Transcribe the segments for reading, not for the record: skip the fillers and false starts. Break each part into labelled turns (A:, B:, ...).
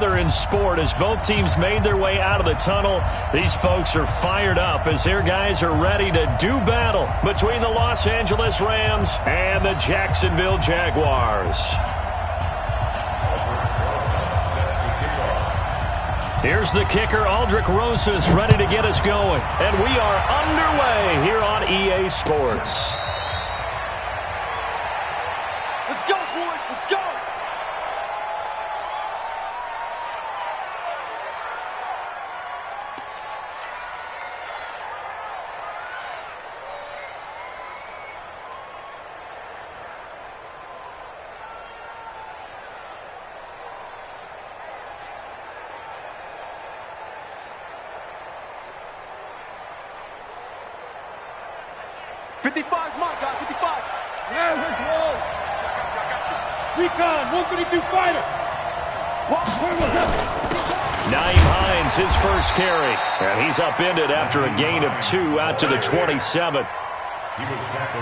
A: another in sport as both teams made their way out of the tunnel. These folks are fired up as their guys are ready to do battle between the Los Angeles Rams and the Jacksonville Jaguars. Here's the kicker, Aldrich Rosas, ready to get us going. And we are underway here on EA Sports.
B: Let's go, boys. Let's go.
C: Recon, 132 fighter.
A: Naeem Hines, his first carry. And he's upended after a gain of 2 out to the 27.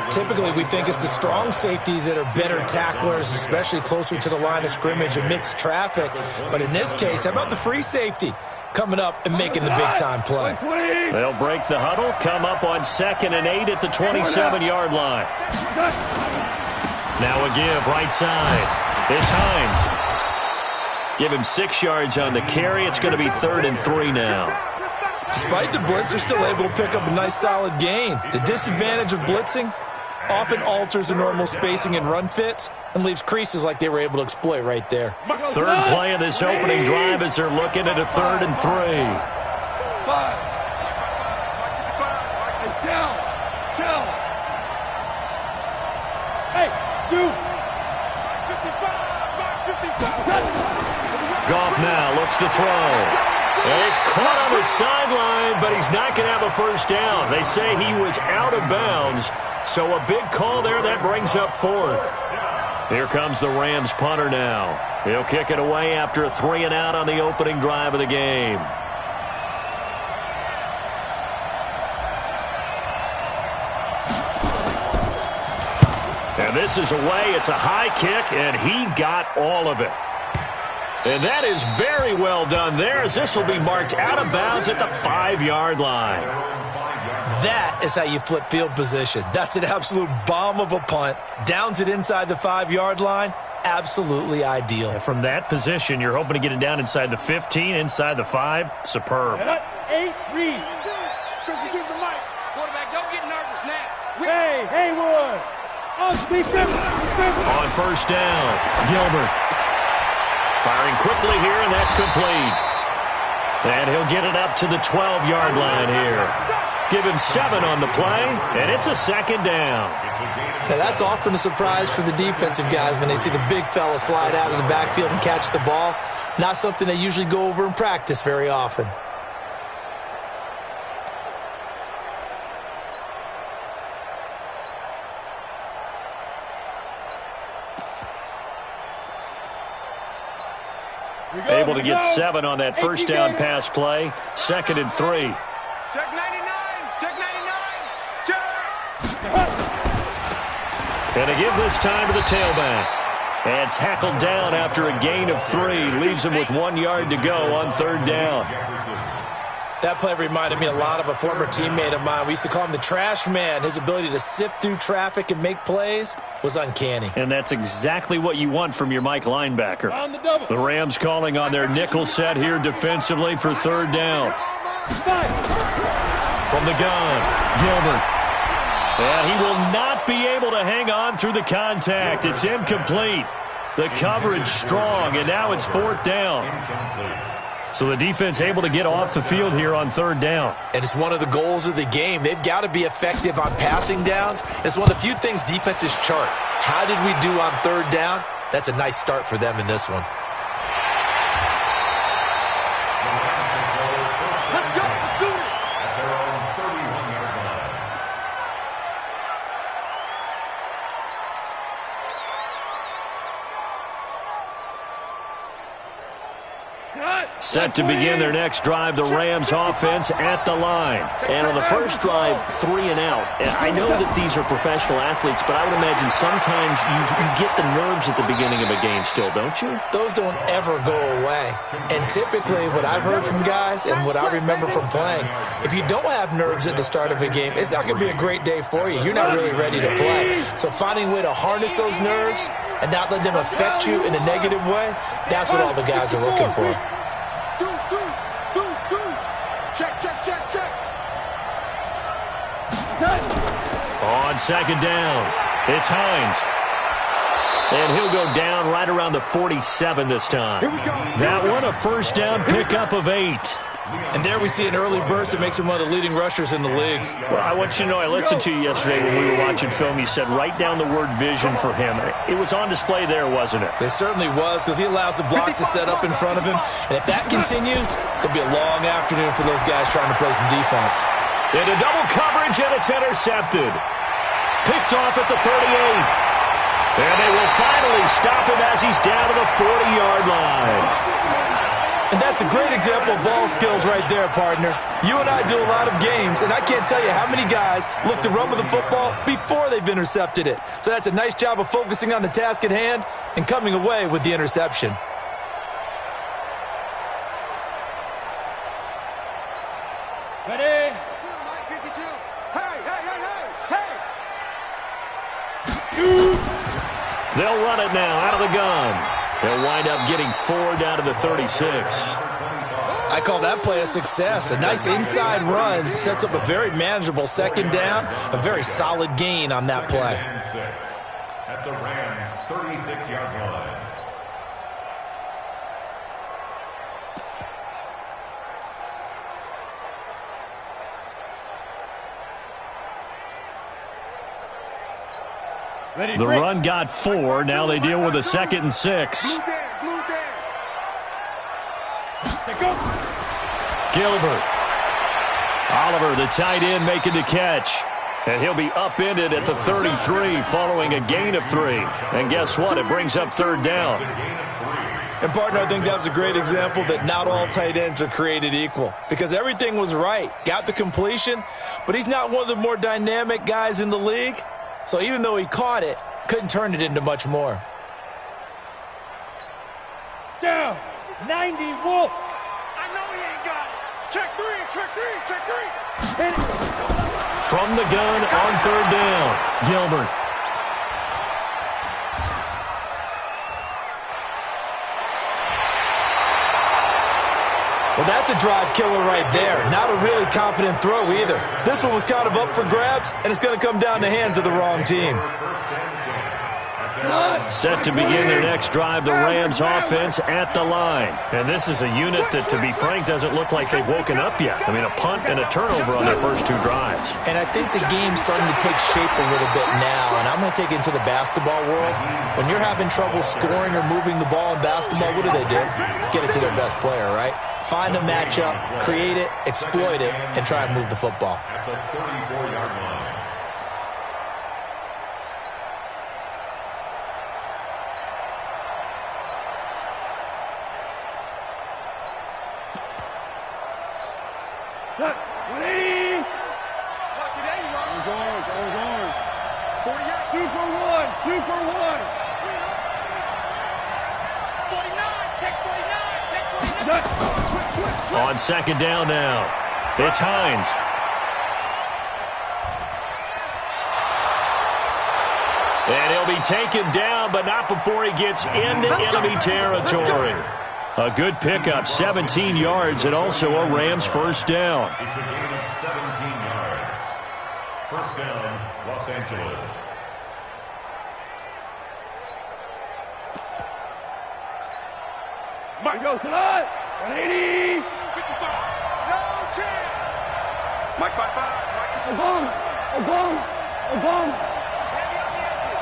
D: Typically, we think it's the strong safeties that are better tacklers, especially closer to the line of scrimmage amidst traffic. But in this case, how about the free safety coming up and making the big-time play?
A: They'll break the huddle, come up on 2nd and 8 at the 27-yard line. Now a give, right side. It's Hines. Give him 6 yards on the carry. It's going to be 3rd and 3 now.
D: Despite the blitz, they're still able to pick up a nice solid gain. The disadvantage of blitzing often alters the normal spacing and run fits and leaves creases like they were able to exploit right there.
A: Third play of this opening drive as they're looking at a 3rd and 3. Goff now looks to throw. And he's caught on the sideline, but he's not going to have a first down. They say he was out of bounds, so a big call there. That brings up 4th. Here comes the Rams punter now. He'll kick it away after a 3 and out on the opening drive of the game. And this is away. It's a high kick, and he got all of it. And that is very well done there, as this will be marked out of bounds at the 5-yard line.
D: That is how you flip field position. That's an absolute bomb of a punt. Downs it inside the 5-yard line. Absolutely ideal.
A: And from that position, you're hoping to get it down inside the 15, inside the 5. Superb.
C: 8, read.
B: Quarterback, don't get nervous now.
C: Hey, Haywood.
A: On first down, Gilbert. Firing quickly here, and that's complete. And he'll get it up to the 12-yard line here. Give him 7 on the play, and it's a 2nd down.
D: Now that's often a surprise for the defensive guys when they see the big fella slide out of the backfield and catch the ball. Not something they usually go over in practice very often.
A: Able to get 7 on that first down pass play. 2nd and 3.
B: Check 99. Check 99. Check.
A: And to give this time to the tailback. And tackled down after a gain of 3. Leaves him with 1 yard to go on 3rd down.
D: That play reminded me a lot of a former teammate of mine. We used to call him the trash man. His ability to sift through traffic and make plays was uncanny.
A: And that's exactly what you want from your Mike linebacker. The Rams calling on their nickel set here defensively for 3rd down. From the gun, Gilbert. And he will not be able to hang on through the contact. It's incomplete. The coverage strong, and now it's 4th down. So the defense able to get off the field here on 3rd down.
D: And it's one of the goals of the game. They've got to be effective on passing downs. It's one of the few things defenses chart. How did we do on 3rd down? That's a nice start for them in this one.
B: Let's go. Let's do it.
A: Set to begin their next drive, the Rams offense at the line.
E: And on the first drive, 3 and out. I know that these are professional athletes, but I would imagine sometimes you get the nerves at the beginning of a game still, don't you?
D: Those don't ever go away. And typically what I've heard from guys and what I remember from playing, if you don't have nerves at the start of a game, it's not going to be a great day for you. You're not really ready to play. So finding a way to harness those nerves and not let them affect you in a negative way, that's what all the guys are looking for.
B: Check.
A: On second down, it's Hines. And he'll go down right around the 47 this time. That one, a first down pickup of 8.
D: And there we see an early burst that makes him one of the leading rushers in the league.
A: Well, I want you to know, I listened to you yesterday when we were watching film. You said write down the word vision for him. It was on display there, wasn't it?
D: It certainly was, because he allows the blocks to set up in front of him. And if that continues, it'll be a long afternoon for those guys trying to play some defense.
A: Into double coverage, and it's intercepted. Picked off at the 38. And they will finally stop him as he's down to the 40-yard line.
D: And that's a great example of ball skills right there, partner. You and I do a lot of games, and I can't tell you how many guys look to run with the football before they've intercepted it. So that's a nice job of focusing on the task at hand and coming away with the interception.
C: Ready?
B: 52. Hey!
A: They'll run it now out of the gun. They'll wind up getting 4 down to the 36.
D: I call that play a success. A nice inside run sets up a very manageable second down, a very solid gain on that play.
F: At the Rams' 36-yard line.
C: Ready,
A: The run got 4. Now they deal with a 2nd and 6.
B: Blue down.
A: Gilbert. Oliver, the tight end, making the catch. And he'll be upended at the 33 following a gain of 3. And guess what? It brings up 3rd down.
D: And, partner, I think that was a great example that not all tight ends are created equal, because everything was right. Got the completion, but he's not one of the more dynamic guys in the league. So even though he caught it, couldn't turn it into much more.
C: down. 90 Wolf.
B: I know he ain't got it. Check three.
C: Hit it.
A: From the gun on 3rd down, Gilbert.
D: Well, that's a drive killer right there. Not a really confident throw either. This one was kind of up for grabs, and it's going to come down the hands of the wrong team.
A: Set to begin their next drive, the Rams offense at the line. And this is a unit that, to be frank, doesn't look like they've woken up yet. I mean, a punt and a turnover on their first 2 drives.
D: And I think the game's starting to take shape a little bit now, and I'm going to take it into the basketball world. When you're having trouble scoring or moving the ball in basketball, what do? Get it to their best player, right? Find a matchup, create it, exploit it, and try and move the football.
F: At the 34-yard line.
C: Cut. 180.
B: Lock it in, Ron.
C: Orange.
B: 40 yards.
C: Super one.
B: 49. Check 49.
C: Cut.
A: On 2nd down now, it's Hines. And he'll be taken down, but not before he gets into enemy territory. A good pickup, 17 yards, and also a Rams first down.
F: It's a gain of 17 yards. First down, Los Angeles.
C: Mike goes tonight. 180.
B: 55. No chance. Mike by 5. Mike to the
C: Obama.
B: Heavy on the edges.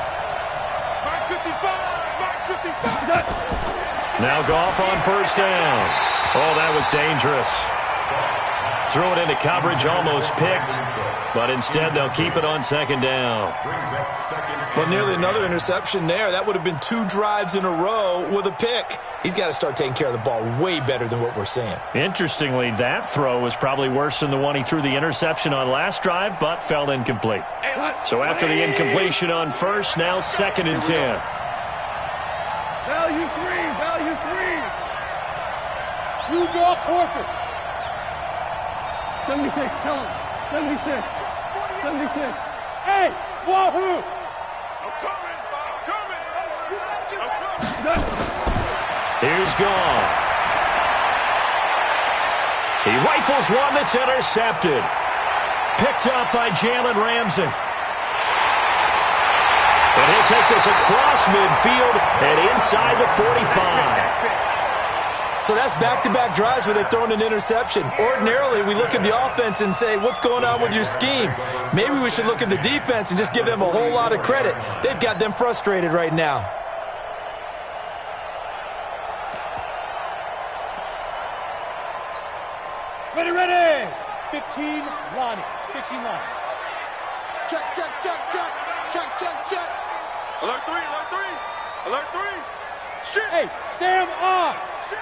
B: Mike 55.
C: Cut.
A: Now Goff on first down. Oh, that was dangerous. Threw it into coverage, almost picked, but instead they'll keep it on second down.
D: Well, nearly another interception there. That would have been 2 drives in a row with a pick. He's got to start taking care of the ball way better than what we're seeing.
A: Interestingly, that throw was probably worse than the one he threw the interception on last drive, but fell incomplete. So after the incompletion on first, now 2nd and 10.
C: Value 3, value 3. You draw corker. 76, tell him. 76. 76. Hey, wahoo!
B: I'm coming.
A: Here's Goff. He rifles one that's intercepted. Picked up by Jalen Ramsey. And he'll take this across midfield and inside the 45.
D: So that's back-to-back drives where they've thrown an interception. Ordinarily, we look at the offense and say, what's going on with your scheme? Maybe we should look at the defense and just give them a whole lot of credit. They've got them frustrated right now.
C: Ready, ready. 15, Lonnie. 15, Lonnie.
B: Check. Alert 3. Alert 3. Shit.
C: Hey, Sam on.
B: Shit.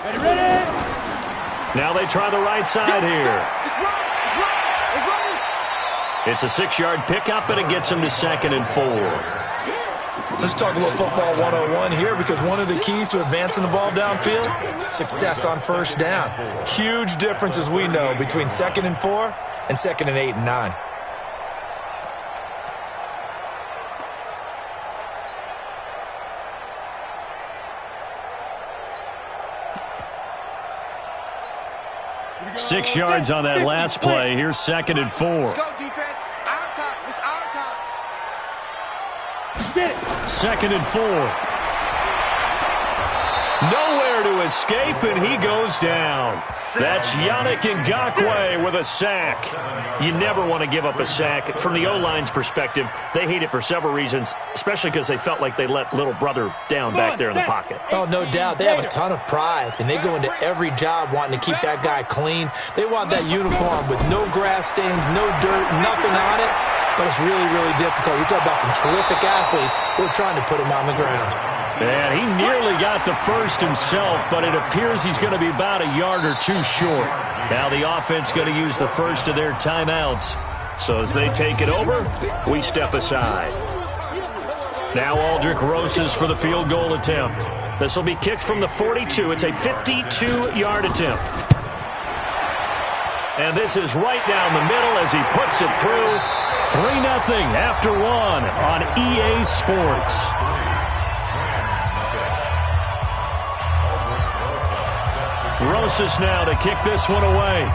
C: Ready, ready.
A: Now they try the right side here.
B: It's running.
A: It's a 6-yard pickup, and it gets him to 2nd and 4.
D: Let's talk a little football 101 here, because one of the keys to advancing the ball downfield, success on first down. Huge difference, as we know, between 2nd and 4 and 2nd and 8 and 9.
A: Six yards on that last play. Here's 2nd and 4.
B: Let's go, defense. Our time. It's our time.
C: Get it.
A: 2nd and 4. Nowhere to escape, and he goes down. That's Yannick Ngakoue with a sack. You never want to give up a sack. From the O-line's perspective, they hate it for several reasons, especially because they felt like they let little brother down back there in the pocket.
D: Oh, no doubt. They have a ton of pride, and they go into every job wanting to keep that guy clean. They want that uniform with no grass stains, no dirt, nothing on it. But it's really, really difficult. You're talking about some terrific athletes who are trying to put him on the ground.
A: And he nearly got the first himself, but it appears he's going to be about a yard or two short. Now the offense going to use the first of their timeouts. So as they take it over, we step aside. Now Aldrick Rosas for the field goal attempt. This will be kicked from the 42. It's a 52-yard attempt. And this is right down the middle as he puts it through. 3-0 after 1 on EA Sports. Rosas now to kick this one away.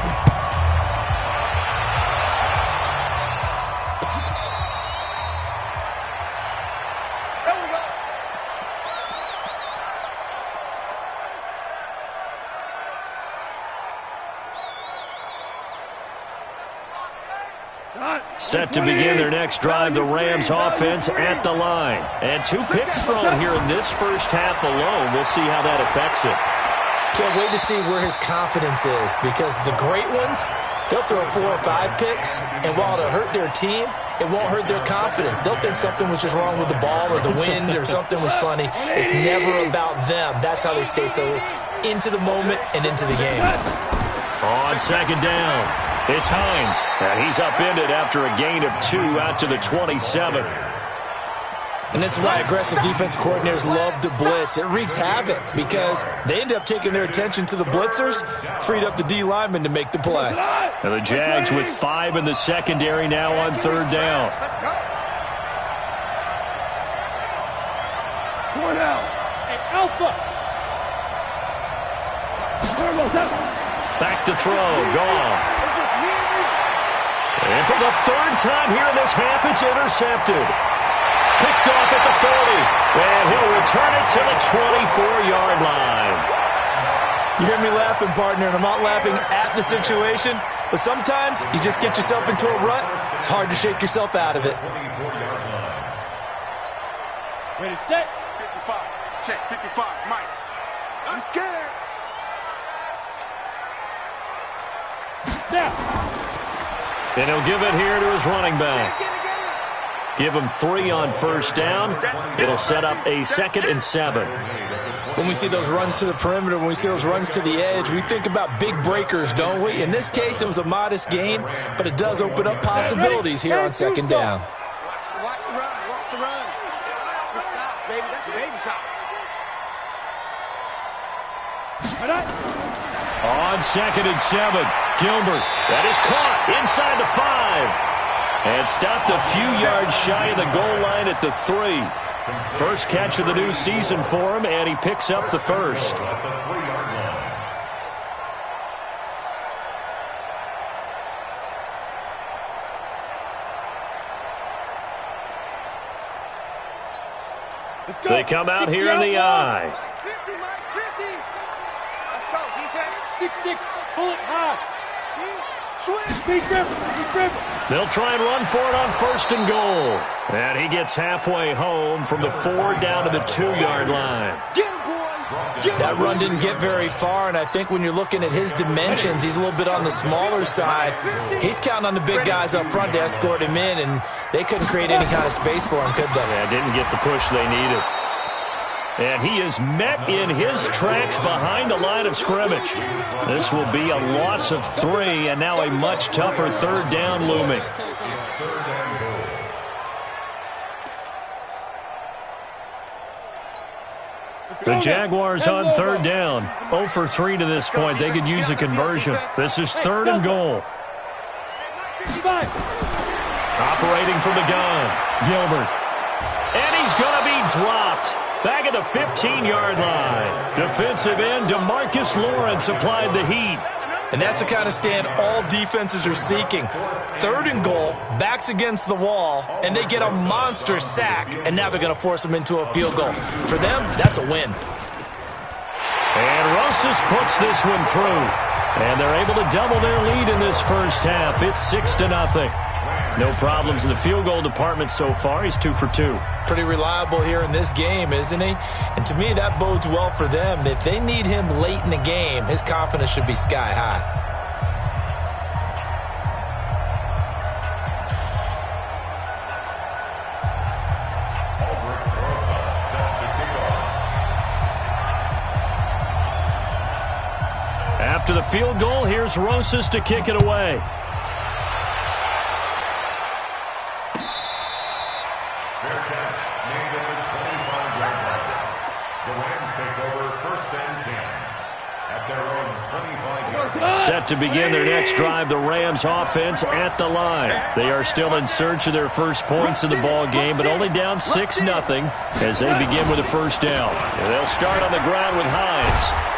A: Set to begin their next drive, the Rams offense at the line. And 2 picks thrown here in this first half alone. We'll see how that affects it.
D: Can't wait to see where his confidence is, because the great ones, they'll throw 4 or 5 picks, and while it'll hurt their team, it won't hurt their confidence. They'll think something was just wrong with the ball or the wind or something was funny. It's never about them. That's how they stay so into the moment and into the game.
A: On second down, it's Hines. And he's upended after a gain of 2 out to the 27.
D: And this is why aggressive defense coordinators love to blitz. It wreaks havoc because they end up taking their attention to the blitzers, freed up the D lineman to make the play.
A: And the Jags with 5 in the secondary now on third down.
C: Cornell. Hey, Alpha.
A: Back to throw. Goff. And for the 3rd time here in this half, it's intercepted. Picked off at the 40, and he'll return it to the 24-yard line.
D: You hear me laughing, partner, and I'm not laughing at the situation, but sometimes you just get yourself into a rut. It's hard to shake yourself out of it.
C: Ready, set.
B: 55. Check, 55. Mike. I'm scared.
C: Now.
A: And he'll give it here to his running back. Give him 3 on first down. It'll set up a 2nd and 7.
D: When we see those runs to the perimeter, when we see those runs to the edge, we think about big breakers, don't we? In this case, it was a modest gain, but it does open up possibilities here on 2nd down.
B: Watch the run. Watch the run. Good shot, baby. That's a baby shot.
A: On 2nd and 7, Gilbert. That is caught inside the 5. And stopped a few yards shy of the goal line at the 3. First catch of the new season for him, and he picks up the first. They come out here in the eye.
B: 50, Mike, 50. Let's go, defense.
C: 6-6, pull it high.
A: They'll try and run for it on 1st and goal. And he gets halfway home from the 4 down to the 2-yard line.
D: That run didn't get very far, and I think when you're looking at his dimensions, he's a little bit on the smaller side. He's counting on the big guys up front to escort him in, and they couldn't create any kind of space for him, could they?
A: Yeah, didn't get the push they needed. And he is met in his tracks behind the line of scrimmage. This will be a loss of 3, and now a much tougher 3rd down looming. The Jaguars on 3rd down. 0 for 3 to this point. They could use a conversion. This is 3rd and goal. Operating from the gun, Gilbert. And he's going to be dropped. Back at the 15-yard line. Defensive end DeMarcus Lawrence applied the heat.
D: And that's the kind of stand all defenses are seeking. 3rd and goal, backs against the wall, and they get a monster sack, and now they're going to force them into a field goal. For them, that's a win.
A: And Rosas puts this one through. And they're able to double their lead in this first half. It's 6-0. No problems in the field goal department so far. He's 2 for 2.
D: Pretty reliable here in this game, isn't he? And to me, that bodes well for them. If they need him late in the game, his confidence should be sky high.
A: After the field goal, here's Rosas to kick it away. Set to begin their next drive, the Rams offense at the line. They are still in search of their first points in the ball game, but only down 6-0 as they begin with a first down. And they'll start on the ground with Hines.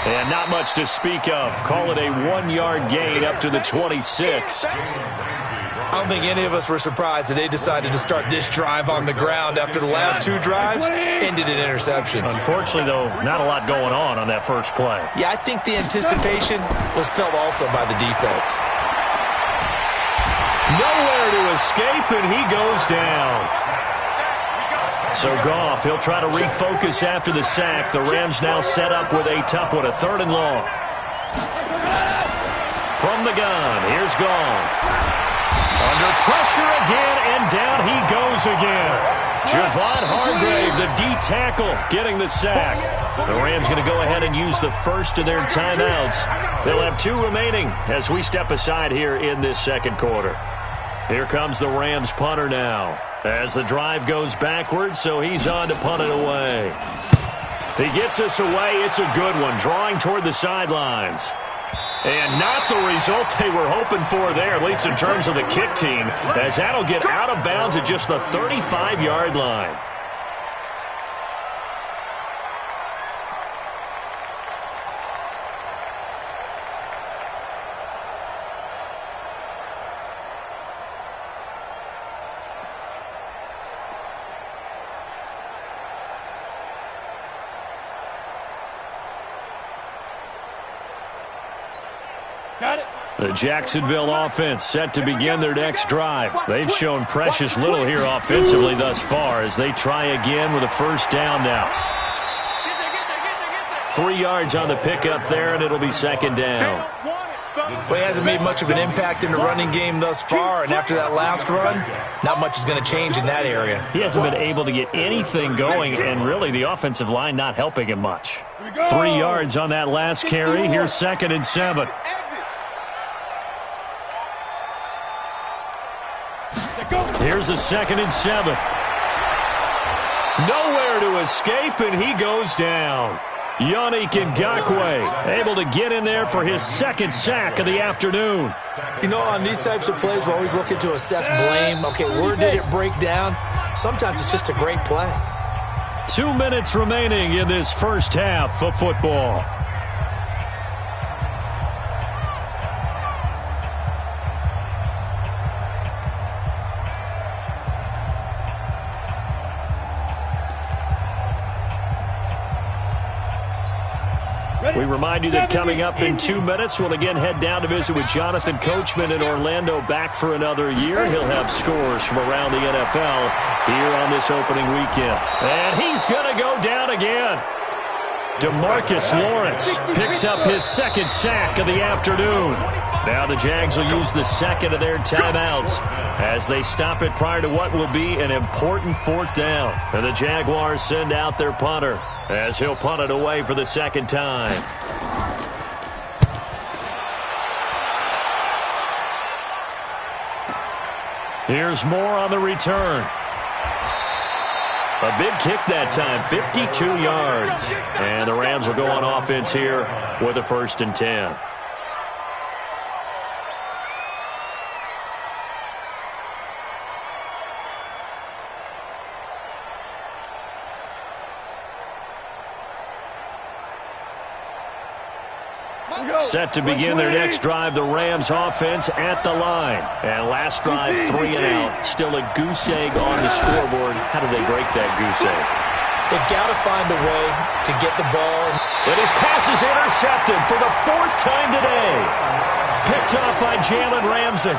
A: And not much to speak of. Call it a 1-yard gain up to the 26.
D: I don't think any of us were surprised that they decided to start this drive on the ground after the last 2 drives ended in interceptions.
A: Unfortunately, though, not a lot going on that first play.
D: Yeah, I think the anticipation was felt also by the defense.
A: Nowhere to escape, and he goes down. So Goff, he'll try to refocus after the sack. The Rams now set up with a tough one, a 3rd and long. From the gun, here's Goff. Under pressure again, and down he goes again. Javon Hargrave, the D tackle, getting the sack. The Rams going to go ahead and use the first of their timeouts. They'll have 2 remaining as we step aside here in this second quarter. Here comes the Rams punter now as the drive goes backwards, so he's on to punt it away. He gets us away. It's a good one, drawing toward the sidelines. And not the result they were hoping for there, at least in terms of the kick team, as that'll get out of bounds at just the 35-yard line. The Jacksonville offense set to begin their next drive. They've shown precious little here offensively thus far as they try again with a first down now. 3 yards on the pickup there, and it'll be 2nd down.
D: Well, he hasn't made much of an impact in the running game thus far, and after that last run, not much is going to change in that area.
E: He hasn't been able to get anything going, and really the offensive line not helping him much. 3 yards on that last carry. Here's 2nd and 7. Here's a 2nd and 7. Nowhere to escape, and he goes down. Yannick Ngakoue able to get in there for his 2nd sack of the afternoon.
D: You know, on these types of plays, we're always looking to assess blame. Okay, where did it break down? Sometimes it's just a great play.
E: 2 minutes remaining in this first half of football. We remind you that coming up in 2 minutes, we'll again head down to visit with Jonathan Coachman in Orlando, back for another year. He'll have scores from around the NFL here on this opening weekend. And he's going to go down again. DeMarcus Lawrence picks up his 2nd sack of the afternoon. Now the Jags will use the 2nd of their timeouts as they stop it prior to what will be an important 4th down. And the Jaguars send out their punter as he'll punt it away for the 2nd time. Here's more on the return. A big kick that time, 52 yards. And the Rams will go on offense here with a 1st and 10. Set to begin their next drive, the Rams offense at the line. And last drive, 3 and out. Still a goose egg on the scoreboard. How do they break that goose egg?
D: They've got to find a way to get the ball.
E: And his pass is intercepted for the 4th time today. Picked off by Jalen Ramsey.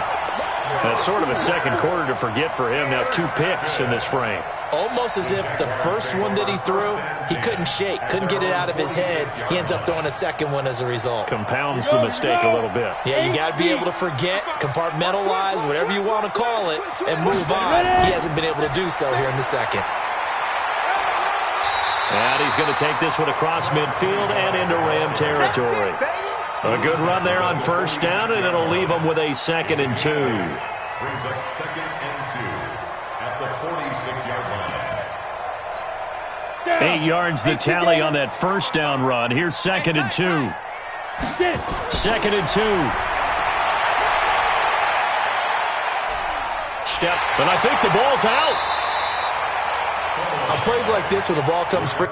E: That's sort of a second quarter to forget for him. Now 2 picks in this frame.
D: Almost as if the first one that he threw, he couldn't shake, couldn't get it out of his head. He ends up throwing a second one as a result.
E: Compounds the mistake a little bit.
D: Yeah, you got to be able to forget, compartmentalize, whatever you want to call it, and move on. He hasn't been able to do so here in the 2nd.
E: And he's going to take this one across midfield and into Ram territory. A good run there on 1st down, and it'll leave him with a 2nd and 2.
F: Brings up 2nd and 2 at the 46-yard line.
E: 8 yards the tally on that 1st down run. Here's 2nd and 2. 2nd and 2. Step, and I think the ball's out.
D: On plays like this, when the ball comes free.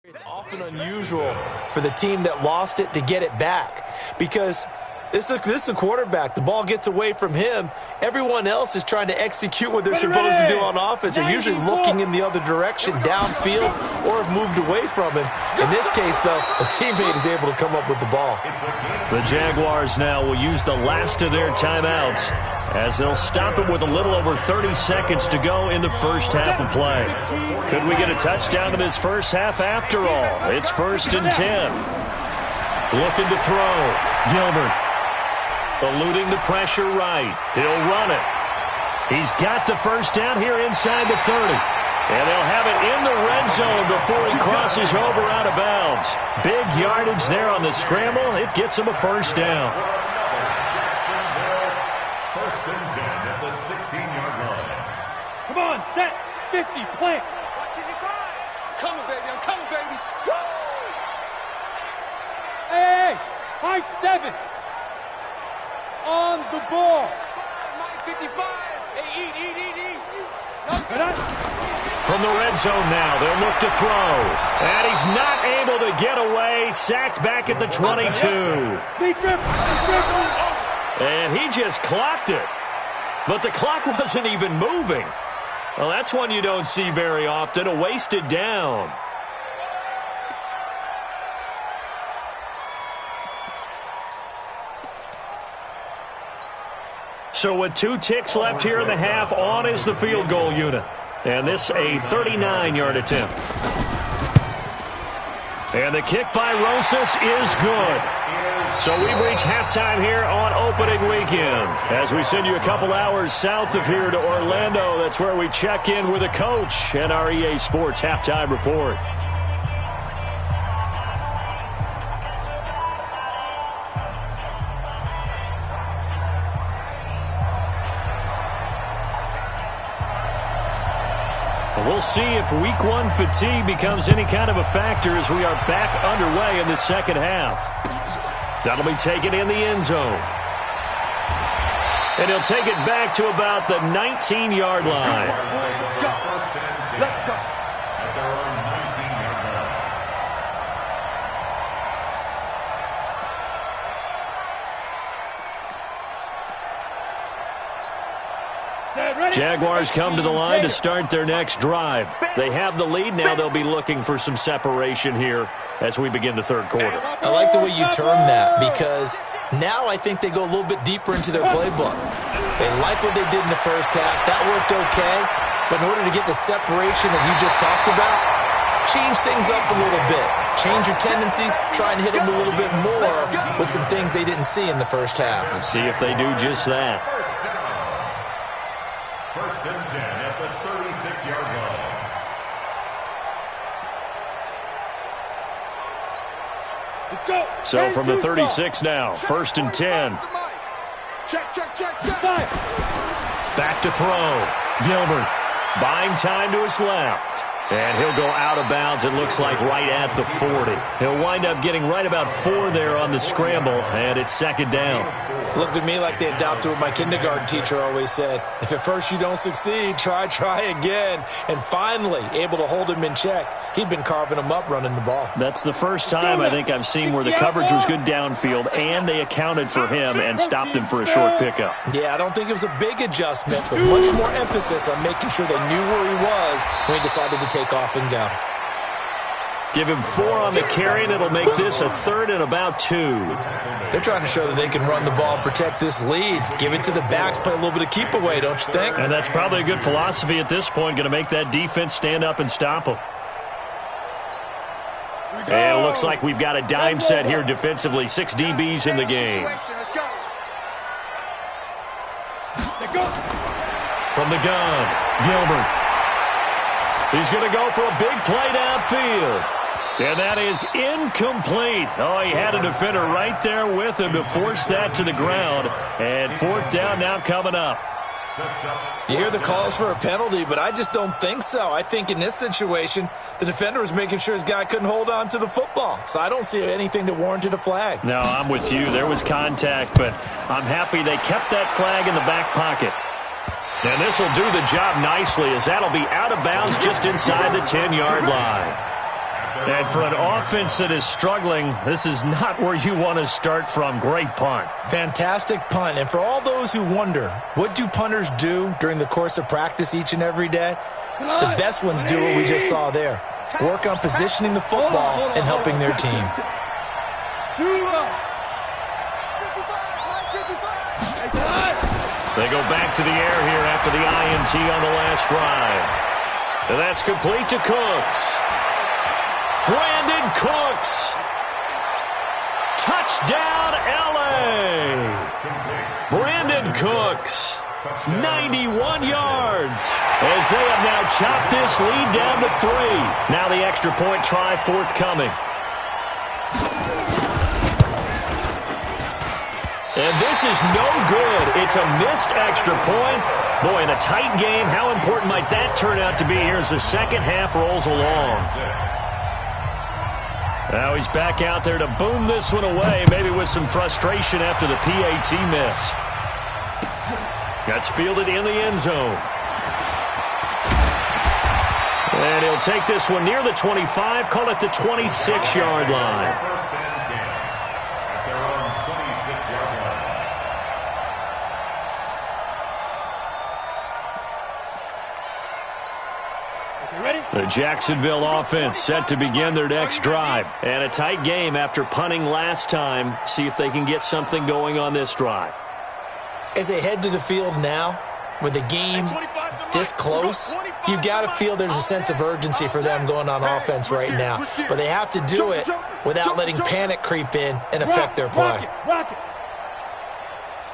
D: It's often unusual for the team that lost it to get it back because this is a quarterback. The ball gets away from him. Everyone else is trying to execute what they're supposed to do on offense. They're usually looking in the other direction, downfield, or have moved away from him. In this case, though, a teammate is able to come up with the ball.
E: The Jaguars now will use the last of their timeouts as they'll stop it with a little over 30 seconds to go in the first half of play. Could we get a touchdown in this first half after all? It's 1st and 10. Looking to throw. Gilbert. Eluding the pressure right. He'll run it. He's got the 1st down here inside the 30. And they'll have it in the red zone before he crosses over out of bounds. Big yardage there on the scramble. It gets him a 1st down.
F: 1st and 10 at the 16-yard line.
C: Come on, set, 50, plant.
B: I'm coming, baby. I'm coming, baby. Woo!
C: Hey, high 7. On the ball.
B: Mike 55. Hey, eat.
E: From the red zone now, they'll look to throw. And he's not able to get away. Sacked back at the 22. And he just clocked it. But the clock wasn't even moving. Well, that's one you don't see very often, a wasted down. So with 2 ticks left here in the half, on is the field goal unit. And this a 39-yard attempt. And the kick by Rosas is good. So we've reached halftime here on opening weekend. As we send you a couple hours south of here to Orlando, that's where we check in with a coach and our EA Sports halftime report. We'll see if week 1 fatigue becomes any kind of a factor as we are back underway in the second half. That'll be taken in the end zone. And he'll take it back to about the 19-yard line.
B: Let's go.
E: Jaguars come to the line to start their next drive. They have the lead. Now they'll be looking for some separation here as we begin the third quarter.
D: I like the way you term that, because now I think they go a little bit deeper into their playbook. They like what they did in the first half. That worked okay. But in order to get the separation that you just talked about, change things up a little bit. Change your tendencies. Try and hit them a little bit more with some things they didn't see in the first half.
E: Let's see if they do just that.
F: First and 10 at the 36-yard line.
C: Let's go.
E: So from the 36 now, first and 10.
B: Check.
E: Back to throw. Gilbert buying time to his left. And he'll go out of bounds, it looks like, right at the 40. He'll wind up getting right about 4 there on the scramble, and it's second down.
D: Looked to me like they adopted what my kindergarten teacher always said. If at first you don't succeed, try again. And finally, able to hold him in check. He'd been carving him up running the ball.
E: That's the first time I think I've seen where the coverage was good downfield, and they accounted for him and stopped him for a short pickup.
D: Yeah, I don't think it was a big adjustment, but much more emphasis on making sure they knew where he was when he decided to take off and go.
E: Give him 4 on the carry, and it'll make this a 3rd and about 2.
D: They're trying to show that they can run the ball and protect this lead. Give it to the backs, play a little bit of keep away, don't you think?
E: And that's probably a good philosophy at this point, going to make that defense stand up and stop them. And it looks like we've got a dime set here defensively. 6 DBs in the game.
B: Let's go.
E: From the gun, Gilbert. He's going to go for a big play downfield. And that is incomplete. Oh, he had a defender right there with him to force that to the ground. And 4th down now coming up.
D: You hear the calls for a penalty, but I just don't think so. I think in this situation, the defender was making sure his guy couldn't hold on to the football. So I don't see anything that warranted a flag.
E: No, I'm with you. There was contact, but I'm happy they kept that flag in the back pocket. And this will do the job nicely, as that'll be out of bounds just inside the 10-yard line. And for an offense that is struggling, this is not where you want to start from. Great punt.
D: Fantastic punt. And for all those who wonder, what do punters do during the course of practice each and every day? The best ones do what we just saw there. Work on positioning the football and helping their team.
E: They go back to the air here after the INT on the last drive. And that's complete to Cooks. Brandon Cooks. Touchdown, L.A. Brandon Cooks. 91 yards. As they have now chopped this lead down to 3. Now the extra point try forthcoming. And this is no good. It's a missed extra point. Boy, in a tight game, how important might that turn out to be here as the second half rolls along? Now he's back out there to boom this one away, maybe with some frustration after the PAT miss. That's fielded in the end zone. And he'll take this one near the 25, call it the 26-yard line. The Jacksonville offense set to begin their next drive. And a tight game after punting last time. See if they can get something going on this drive.
D: As they head to the field now, with the game this close, you got to feel there's a sense of urgency for them going on offense right now. But they have to do it without letting panic creep in and affect their play.
C: Rock it.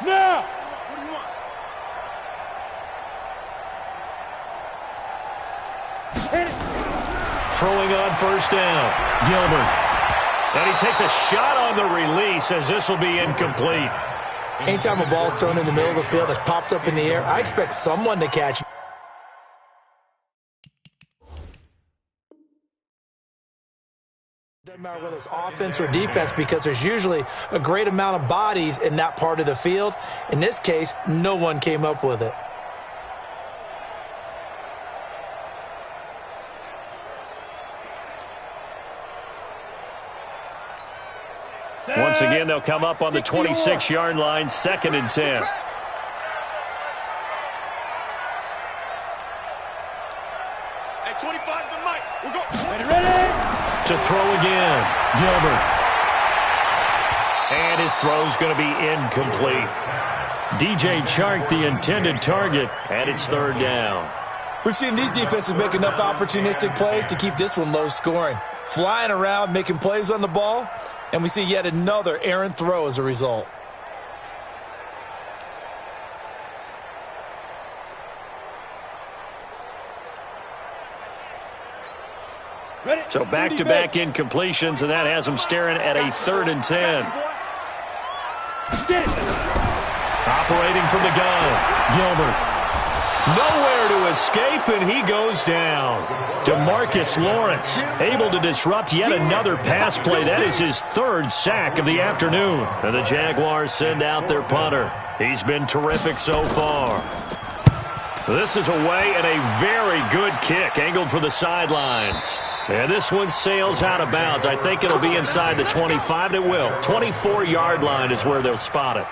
C: Now!
E: Throwing on first down, Gilbert. And he takes a shot on the release as this will be incomplete.
D: Anytime a ball's thrown in the middle of the field that's popped up in the air, I expect someone to catch it. Doesn't matter whether it's offense or defense, because there's usually a great amount of bodies in that part of the field. In this case, no one came up with it.
E: Once again, they'll come up on the 26-yard line, 2nd and 10.
B: Hey, 25 to Mike. We're going.
C: Ready?
E: To throw again, Gilbert. And his throw's going to be incomplete. DJ Chark, the intended target, and it's 3rd down.
D: We've seen these defenses make enough opportunistic plays to keep this one low scoring. Flying around, making plays on the ball, and we see yet another errant throw as a result.
E: So back-to-back incompletions, and that has them staring at a 3rd and 10. Operating from the gun, Gilbert. Nowhere to escape, and he goes down. DeMarcus Lawrence able to disrupt yet another pass play. That is his 3rd sack of the afternoon. And the Jaguars send out their punter. He's been terrific so far. This is away, and a very good kick angled for the sidelines. And this one sails out of bounds. I think it'll be inside the 25, and it will. 24-yard line is where they'll spot it.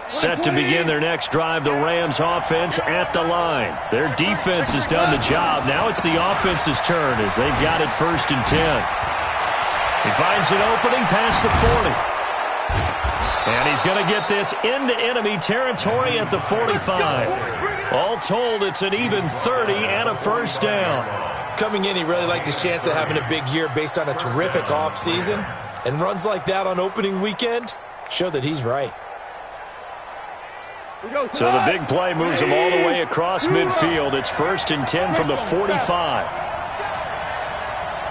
E: Set to begin their next drive, the Rams offense at the line. Their defense has done the job. Now it's the offense's turn as they've got it 1st and 10. He finds an opening past the 40. And he's going to get this into enemy territory at the 45. All told, it's an even 30 and a 1st down.
D: Coming in, he really liked his chance of having a big year based on a terrific offseason. And runs like that on opening weekend show that he's right.
E: So the big play moves him all the way across midfield. It's 1st and 10 from the 45.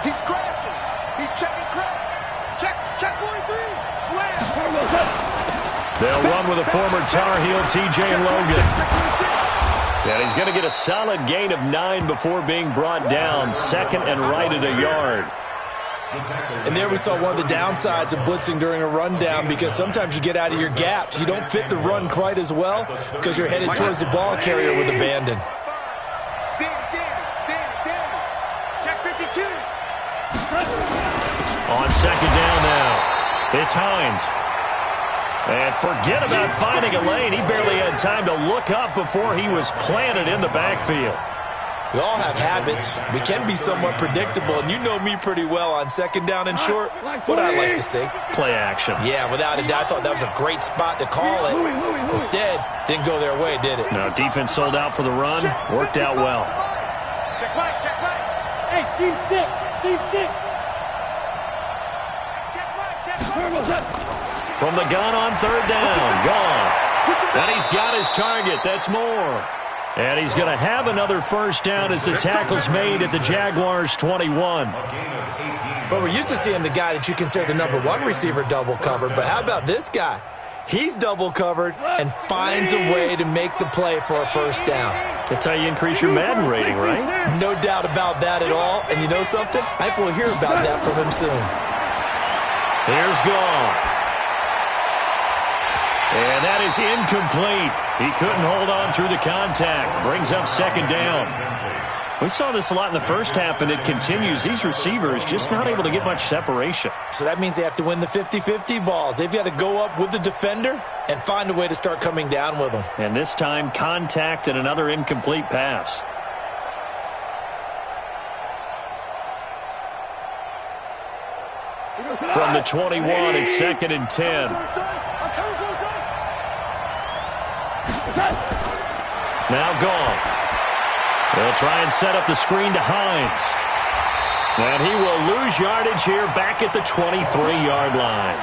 B: He's crashing. He's checking crash. Check 43. Slam.
E: They'll run with a former Tar Heel, T.J. Logan. And he's going to get a solid gain of 9 before being brought down. 2nd and right at a yard.
D: And there we saw one of the downsides of blitzing during a rundown, because sometimes you get out of your gaps. You don't fit the run quite as well because you're headed towards the ball carrier with abandon.
B: Check 52.
E: On 2nd down now, it's Hines. And forget about finding a lane. He barely had time to look up before he was planted in the backfield.
D: We all have habits. We can be somewhat predictable, and you know me pretty well on 2nd down and short. What I like to see.
E: Play action.
D: Yeah, without a doubt, I thought that was a great spot to call it. Instead, didn't go their way, did it?
E: No, defense sold out for the run. Worked out well.
B: Check right.
C: Hey, team 6. Team 6.
B: Check right.
E: From the gun on 3rd down, Goff. And he's got his target. That's more. And he's going to have another 1st down as the tackle's made at the Jaguars' 21.
D: But we're used to seeing the guy that you consider the #1 receiver double covered. But how about this guy? He's double covered and finds a way to make the play for a 1st down.
E: That's how you increase your Madden rating, right?
D: No doubt about that at all. And you know something? I think we'll hear about that from him soon.
E: Here's Goff. And that is incomplete. He couldn't hold on through the contact. Brings up 2nd down. We saw this a lot in the first half, and it continues. These receivers just not able to get much separation.
D: So that means they have to win the 50-50 balls. They've got to go up with the defender and find a way to start coming down with them.
E: And this time, contact and another incomplete pass. From the 21, it's 2nd and 10. Now gone. They'll try and set up the screen to Hines. And he will lose yardage here back at the 23-yard line.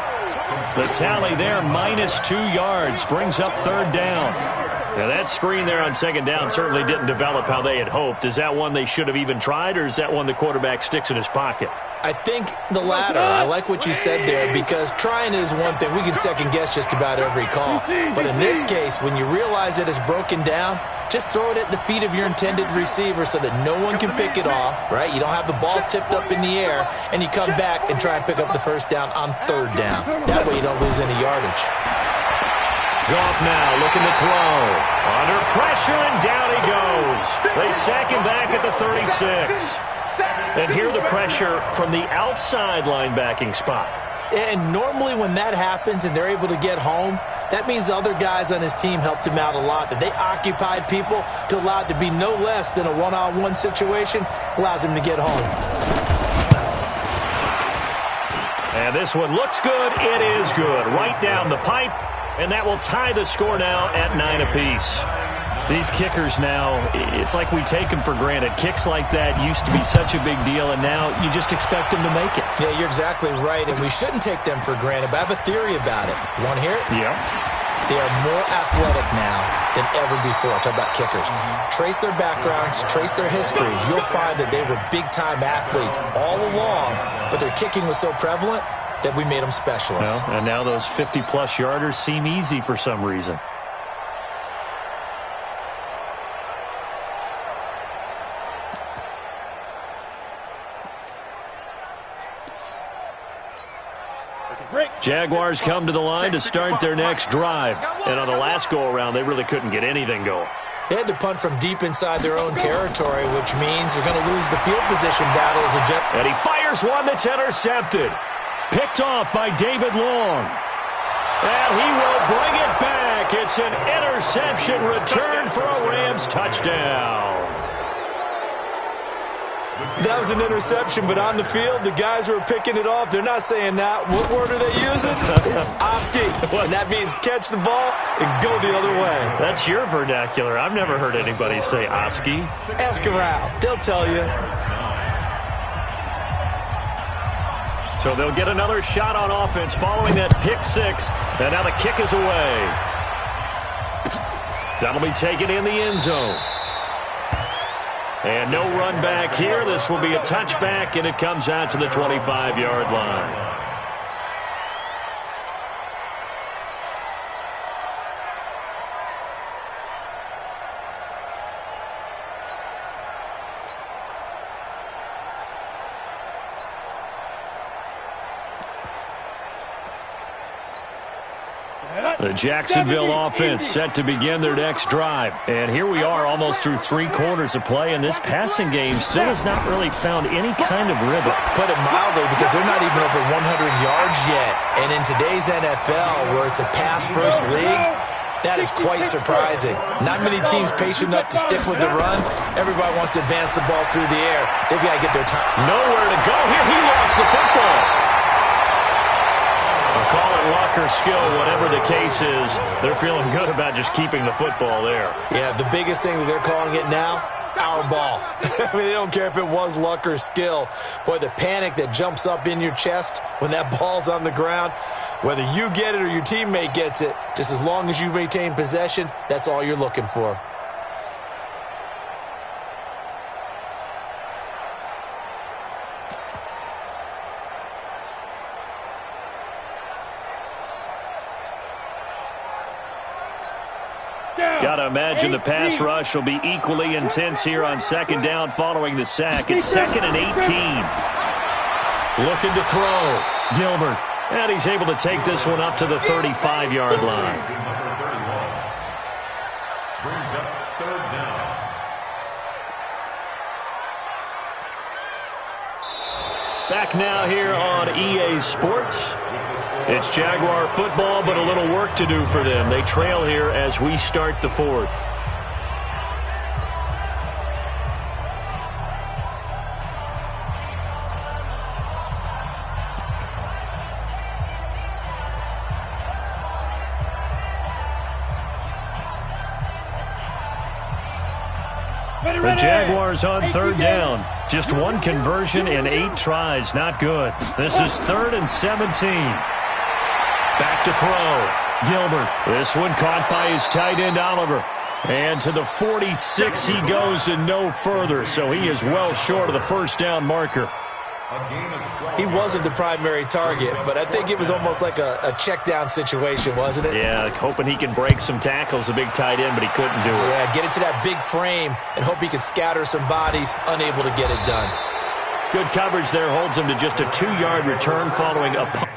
E: The tally there, -2 yards, brings up 3rd down. Now that screen there on 2nd down certainly didn't develop how they had hoped. Is that one they should have even tried, or is that one the quarterback sticks in his pocket?
D: I think the latter. I like what you said there, because trying is one thing. We can second-guess just about every call. But in this case, when you realize it is broken down, just throw it at the feet of your intended receiver so that no one can pick it off, right? You don't have the ball tipped up in the air, and you come back and try and pick up the 1st down on 3rd down. That way you don't lose any yardage.
E: Goff now looking to throw. Under pressure, and down he goes. They sack him back at the 36. And here the pressure from the outside linebacking spot.
D: And normally when that happens and they're able to get home, that means the other guys on his team helped him out a lot. That they occupied people to allow it to be no less than a one-on-one situation, allows him to get home.
E: And this one looks good. It is good. Right down the pipe. And that will tie the score now at 9 apiece. These kickers now, it's like we take them for granted. Kicks like that used to be such a big deal, and now you just expect them to make it.
D: Yeah, you're exactly right, and we shouldn't take them for granted, but I have a theory about it. You want to hear it?
E: Yeah.
D: They are more athletic now than ever before. Talk about kickers. Trace their backgrounds, trace their histories. You'll find that they were big-time athletes all along, but their kicking was so prevalent that we made them specialists.
E: Well, and now those 50-plus yarders seem easy for some reason. Jaguars come to the line to start their next drive. And on the last go-around, they really couldn't get anything going.
D: They had to punt from deep inside their own territory, which means they're going to lose the field position battle as a jet.
E: And he fires one that's intercepted. Picked off by David Long. And he will bring it back. It's an interception return for a Rams touchdown.
D: That was an interception, but on the field, the guys who are picking it off, they're not saying that. What word are they using? It's Oski, and that means catch the ball and go the other way.
E: That's your vernacular. I've never heard anybody say Oski.
D: Ask around. They'll tell you.
E: So they'll get another shot on offense following that pick six, and now the kick is away. That'll be taken in the end zone. And no run back here. This will be a touchback, and it comes out to the 25-yard line. The Jacksonville offense set to begin their next drive. And here we are almost through 3 quarters of play, and this passing game still has not really found any kind of rhythm.
D: Put it mildly, because they're not even over 100 yards yet. And in today's NFL, where it's a pass-first league, that is quite surprising. Not many teams patient enough to stick with the run. Everybody wants to advance the ball through the air. They've got to get their time.
E: Nowhere to go here. He lost the football. Call it luck or skill, whatever the case is, they're feeling good about just keeping the football there.
D: Yeah, the biggest thing that they're calling it now, our ball. I mean, they don't care if it was luck or skill. Boy, the panic that jumps up in your chest when that ball's on the ground, whether you get it or your teammate gets it, just as long as you maintain possession, that's all you're looking for.
E: Got to imagine the pass rush will be equally intense here on second down following the sack. It's 2nd and 18. Looking to throw. Gilbert. And he's able to take this one up to the 35-yard line.
F: Brings up 3rd down.
E: Back now here on EA Sports. It's Jaguar football, but a little work to do for them. They trail here as we start the fourth. The Jaguars on third down. Just one conversion and 8 tries. Not good. This is 3rd and 17. Back to throw. Gilbert. This one caught by his tight end, Oliver. And to the 46 he goes and no further. So he is well short of the first down marker.
D: He wasn't the primary target, but I think it was almost like a check down situation, wasn't it?
E: Yeah, hoping he can break some tackles, a big tight end, but he couldn't do it.
D: Yeah, get it to that big frame and hope he can scatter some bodies, unable to get it done.
E: Good coverage there holds him to just a 2-yard return following a punt.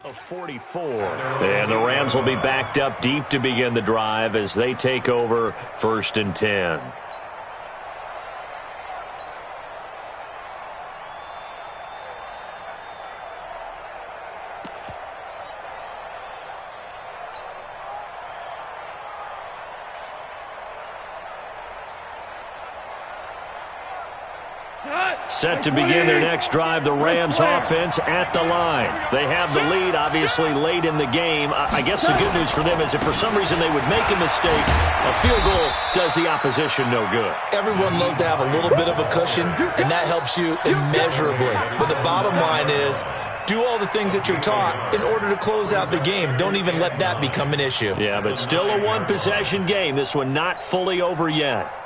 E: Of 44. And the Rams will be backed up deep to begin the drive as they take over 1st and 10. Set to begin their next drive, the Rams offense at the line. They have the lead, obviously, late in the game. I guess the good news for them is if for some reason they would make a mistake, a field goal does the opposition no good.
D: Everyone loves to have a little bit of a cushion, and that helps you immeasurably. But the bottom line is, do all the things that you're taught in order to close out the game. Don't even let that become an issue.
E: Yeah, but still a one-possession game. This one not fully over yet.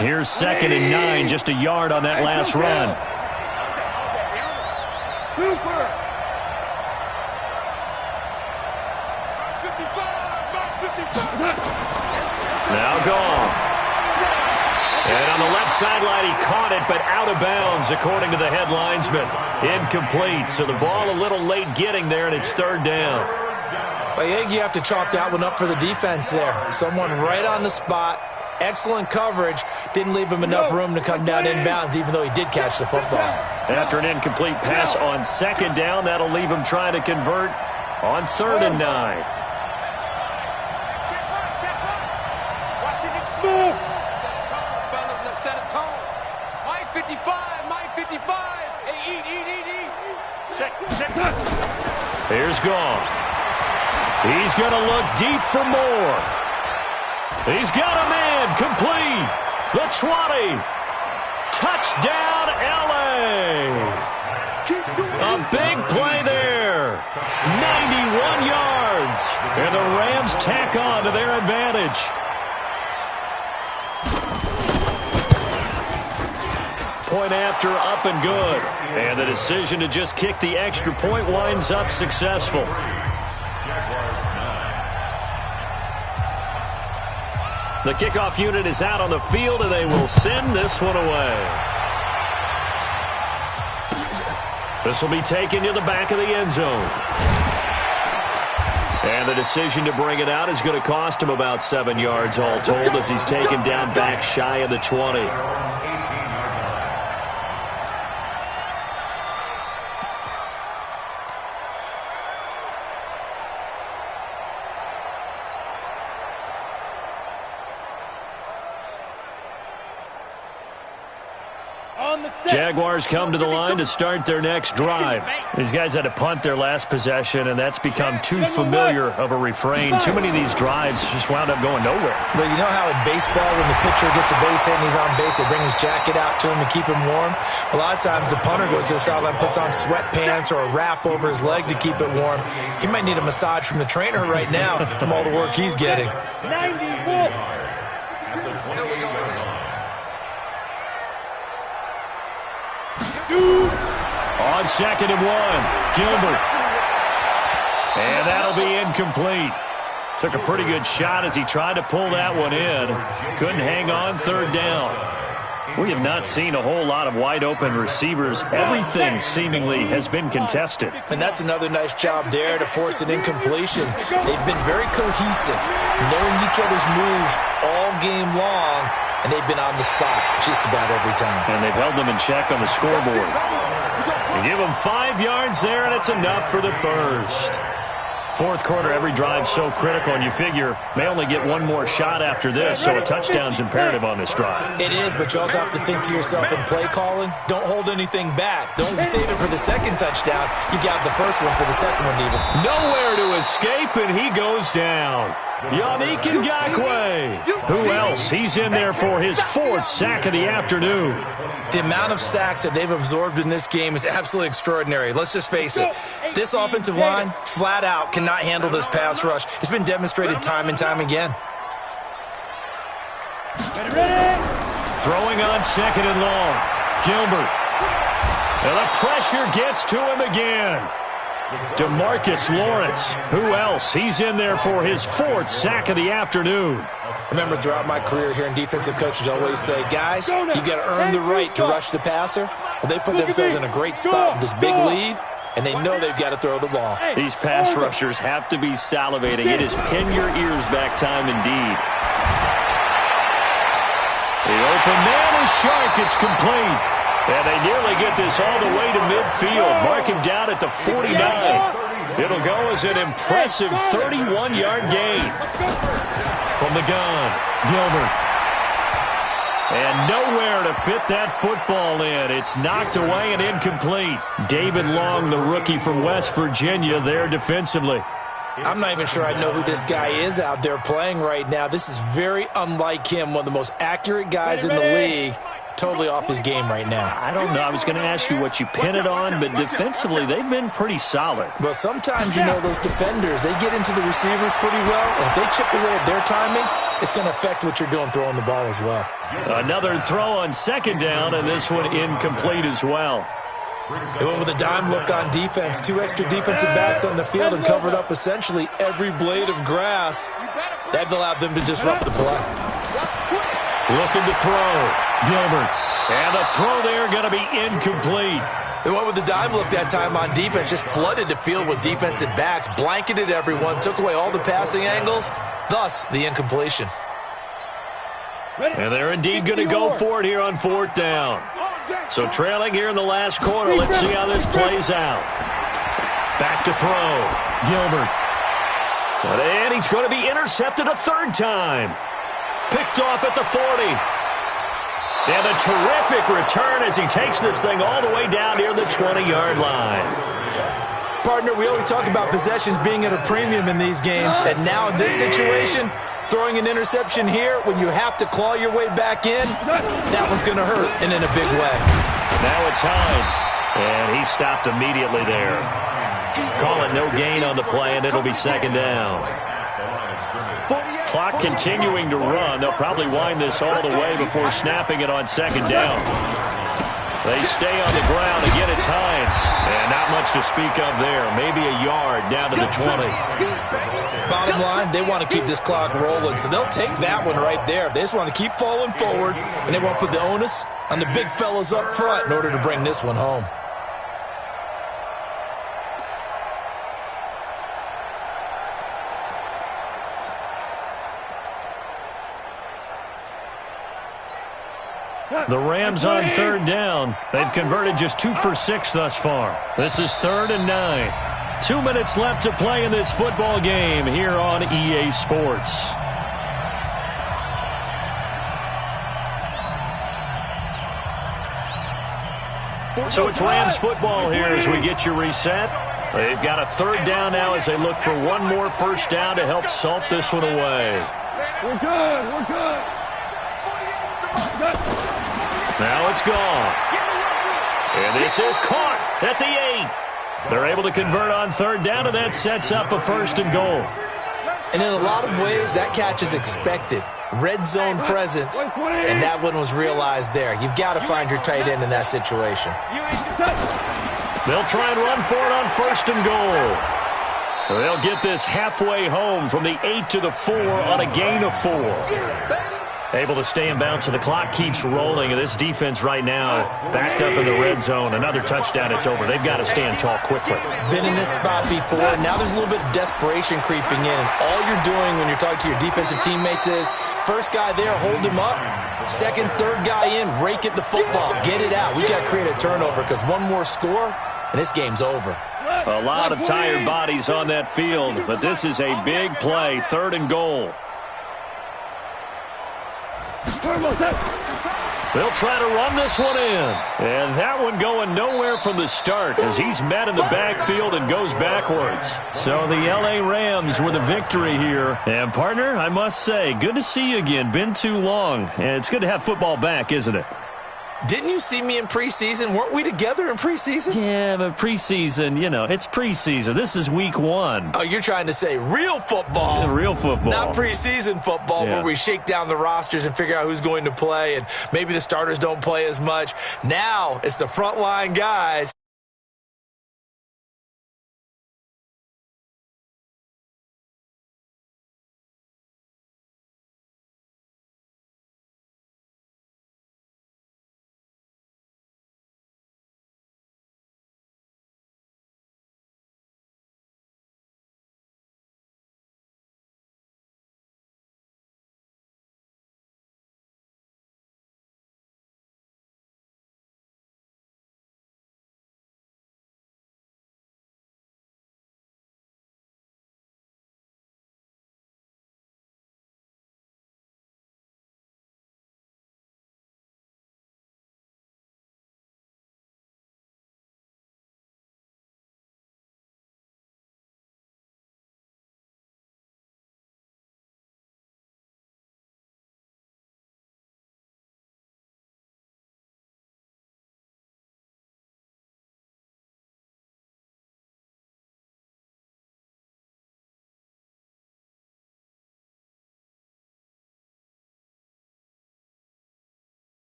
E: Here's 2nd and 9, just a yard on that last run. Now gone. And on the left sideline, he caught it, but out of bounds, according to the head linesman. Incomplete, so the ball a little late getting there, and it's 3rd down.
D: I think you have to chalk that one up for the defense there. Someone right on the spot. Excellent coverage. Didn't leave him enough room to come down inbounds, even though he did catch the football.
E: After an incomplete pass on 2nd down, that'll leave him trying to convert on 3rd and 9.
B: Watching it smooth. Set a tone, fellas. Let's set a tone. Mike 55, Mike 55. Hey, eat. Check.
E: Here's Goff. He's going to look deep for more. He's got a man, complete, the 20, touchdown L.A. A big play there, 91 yards, and the Rams tack on to their advantage. Point after, up and good, and the decision to just kick the extra point winds up successful. The kickoff unit is out on the field, and they will send this one away. This will be taken to the back of the end zone. And the decision to bring it out is going to cost him about 7 yards all told as he's taken down back shy of the 20. Jaguars come to the line to start their next drive. These guys had to punt their last possession, and that's become too familiar of a refrain. Too many of these drives just wound up going nowhere.
D: Well, you know how in baseball, when the pitcher gets a base hit and he's on base, they bring his jacket out to him to keep him warm? A lot of times the punter goes to the sideline, puts on sweatpants or a wrap over his leg to keep it warm. He might need a massage from the trainer right now from all the work he's getting.
C: 91.
E: On 2nd and 1, Gilbert. And that'll be incomplete. Took a pretty good shot as he tried to pull that one in. Couldn't hang on 3rd down. We have not seen a whole lot of wide open receivers. Everything seemingly has been contested.
D: And that's another nice job there to force an incompletion. They've been very cohesive, knowing each other's moves all game long, and they've been on the spot just about every time.
E: And they've held them in check on the scoreboard. You give them 5 yards there, and it's enough for the first. 4th quarter, every drive's so critical, and you figure may only get one more shot after this, so a touchdown's imperative on this drive.
D: It is, but you also have to think to yourself in play calling, don't hold anything back. Don't save it for the second touchdown. You got the first one for the second one even.
E: Nowhere to escape, and he goes down. Yannick Ngakoue. Who else? He's in there for his 4th sack of the afternoon.
D: The amount of sacks that they've absorbed in this game is absolutely extraordinary. Let's just face it. This offensive line, flat out, cannot handle this pass rush. It's been demonstrated time and time again.
E: Throwing on 2nd and long. Gilbert. And the pressure gets to him again. DeMarcus Lawrence. Who else? He's in there for his 4th sack of the afternoon.
D: I remember throughout my career here in defensive coaches always say, guys, you got to earn the right to rush the passer. Well, they put themselves in a great spot with this big lead, and they know they've got to throw the ball.
E: These pass rushers have to be salivating. It is pin your ears back time indeed. The open man is sharp. It's complete. And they nearly get this all the way to midfield. Mark him down at the 49. It'll go as an impressive 31-yard gain. From the gun, Gilbert. And nowhere to fit that football in. It's knocked away and incomplete. David Long, the rookie from West Virginia, there defensively.
D: I'm not even sure I know who this guy is out there playing right now. This is very unlike him, one of the most accurate guys in the league. Totally off his game right now.
E: I don't know. I was going to ask you what you pin it on, but defensively, they've been pretty solid.
D: Well, sometimes, you know, those defenders, they get into the receivers pretty well, and if they chip away at their timing, it's going to affect what you're doing throwing the ball as well.
E: Another throw on 2nd down, and this one incomplete as well.
D: They went with a dime look on defense. 2 extra defensive backs on the field and covered up essentially every blade of grass. That allowed them to disrupt the play.
E: Looking to throw. Gilbert. And the throw there going to be incomplete.
D: They went with the dime look that time on defense. Just flooded the field with defensive backs. Blanketed everyone. Took away all the passing angles. Thus, the incompletion.
E: And they're indeed going to go for it here on 4th down. So trailing here in the last quarter. Let's see how this plays out. Back to throw. Gilbert. And he's going to be intercepted a 3rd time. Picked off at the 40. And a terrific return as he takes this thing all the way down near the 20-yard line.
D: Partner, we always talk about possessions being at a premium in these games. And now in this situation, throwing an interception here when you have to claw your way back in, that one's going to hurt, and in a big way.
E: Now it's Hines. And he stopped immediately there. Call it no gain on the play, and it'll be 2nd down. Clock continuing to run. They'll probably wind this all the way before snapping it on 2nd down. They stay on the ground. Again, it's Hines. And not much to speak of there. Maybe a yard down to the 20.
D: Bottom line, they want to keep this clock rolling, so they'll take that one right there. They just want to keep falling forward, and they won't put the onus on the big fellas up front in order to bring this one home.
E: The Rams on 3rd down. They've converted just 2 for 6 thus far. This is 3rd and 9. 2 minutes left to play in this football game here on EA Sports. So it's Rams football here as we get you reset. They've got a 3rd down now as they look for one more first down to help salt this one away.
C: We're good. We're good.
E: Now it's gone. And this is caught at the 8. They're able to convert on 3rd down, and that sets up a 1st and goal.
D: And in a lot of ways, that catch is expected. Red zone presence, and that one was realized there. You've got to find your tight end in that situation.
E: They'll try and run for it on 1st and goal. They'll get this halfway home from the 8 to the 4 on a gain of 4. Able to stay in bounds, so the clock keeps rolling. And this defense right now backed up in the red zone. Another touchdown, it's over. They've got to stand tall quickly.
D: Been in this spot before. Now there's a little bit of desperation creeping in. And all you're doing when you're talking to your defensive teammates is, first guy there, hold him up. Second, third guy in, rake at the football. Get it out. We've got to create a turnover because one more score, and this game's over.
E: A lot of tired bodies on that field, but this is a big play, 3rd and goal. They'll try to run this one in. And that one going nowhere from the start as he's met in the backfield and goes backwards. So the L.A. Rams with a victory here. And, partner, I must say, good to see you again. Been too long. And it's good to have football back, isn't it?
D: Didn't you see me in preseason? Weren't we together in preseason?
E: Yeah, but preseason, you know, it's preseason. This is week 1.
D: Oh, you're trying to say real football.
E: Yeah, real football.
D: Not preseason football where we shake down the rosters and figure out who's going to play, and maybe the starters don't play as much. Now it's the frontline guys.